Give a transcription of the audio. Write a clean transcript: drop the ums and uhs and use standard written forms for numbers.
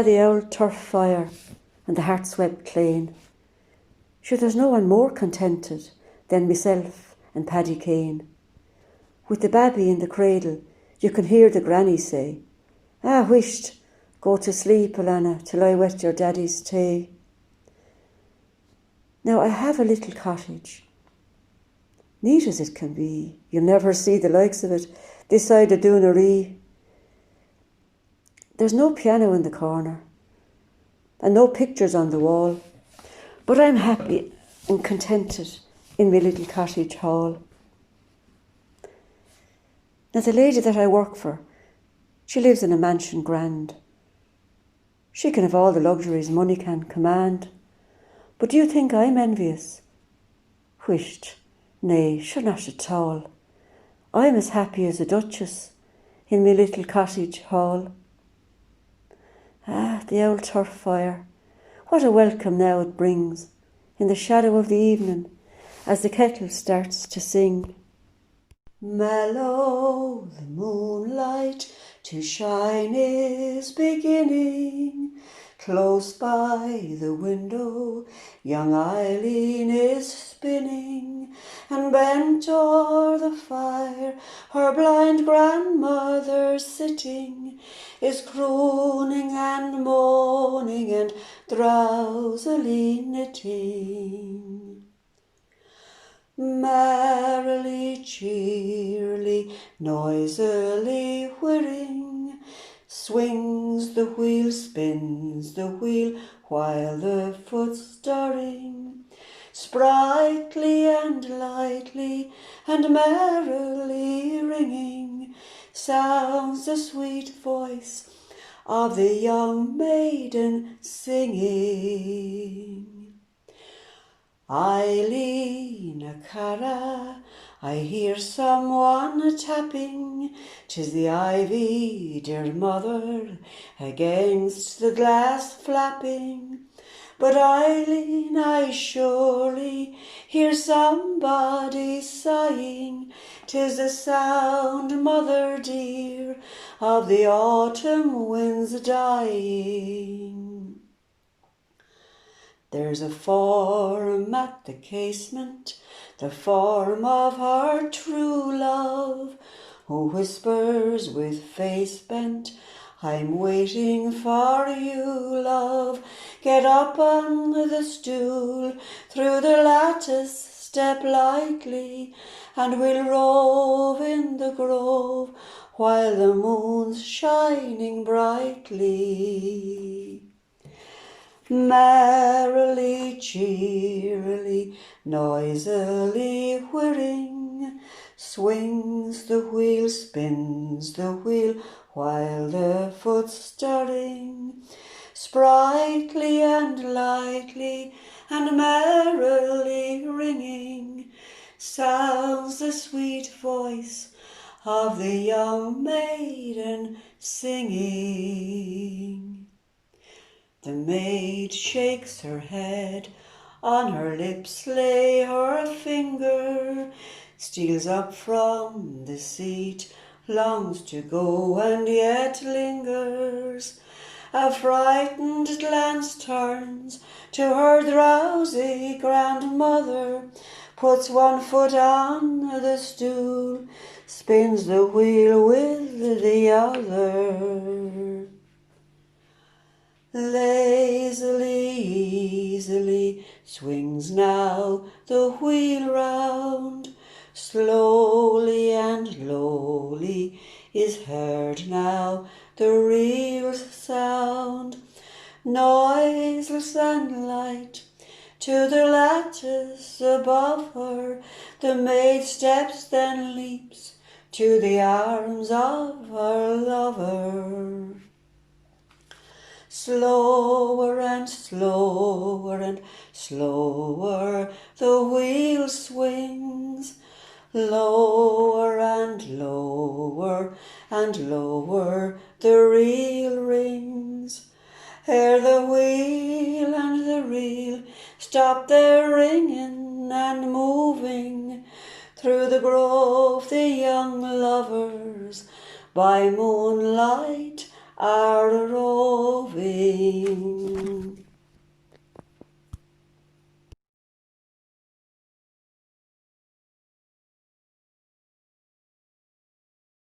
the old turf fire and the heart swept clean. Sure, there's no one more contented than myself and Paddy Kane. With the babby in the cradle, you can hear the granny say, "Ah, whisht, go to sleep, Alana, till I wet your daddy's tea." Now I have a little cottage, neat as it can be. You'll never see the likes of it this side of Doonaree. There's no piano in the corner and no pictures on the wall, but I'm happy and contented in my little cottage hall. Now the lady that I work for, she lives in a mansion grand. She can have all the luxuries money can command. But do you think I'm envious? Whisht, nay, sure not at all. I'm as happy as a duchess in my little cottage hall. Ah, the old turf fire, what a welcome now it brings in the shadow of the evening as the kettle starts to sing. Mellow the moonlight to shine is beginning. Close by the window young Eileen is spinning, and bent o'er the fire her blind grandmother sitting is crooning and moaning and drowsily knitting. Merrily, cheerily, noisily whirring, swings the wheel, spins the wheel, while the foot's stirring. Sprightly and lightly and merrily ringing, sounds the sweet voice of the young maiden singing. Eileen, a cara, I hear someone tapping. 'Tis the ivy, dear mother, against the glass flapping. But Eileen, I surely hear somebody sighing. 'Tis the sound, mother dear, of the autumn winds dying. There's a form at the casement, the form of her true love, who whispers with face bent, I'm waiting for you, love. Get up on the stool, through the lattice step lightly, and we'll rove in the grove while the moon's shining brightly. Merrily, cheerily, noisily whirring, swings the wheel, spins the wheel, while the foot's stirring. Sprightly and lightly and merrily ringing, sounds the sweet voice of the young maiden singing. The maid shakes her head, on her lips lay her finger, steals up from the seat, longs to go and yet lingers. A frightened glance turns to her drowsy grandmother, puts one foot on the stool, spins the wheel with the other. Lazily, easily, swings now the wheel round. Slowly and lowly is heard now the reel's sound. Noiseless and light, to the lattice above her, the maid steps, then leaps to the arms of her lover. Slower and slower and slower the wheel swings, lower and lower and lower the reel rings. Ere the wheel and the reel stop their ringing and moving, through the grove the young lovers by moonlight are roving.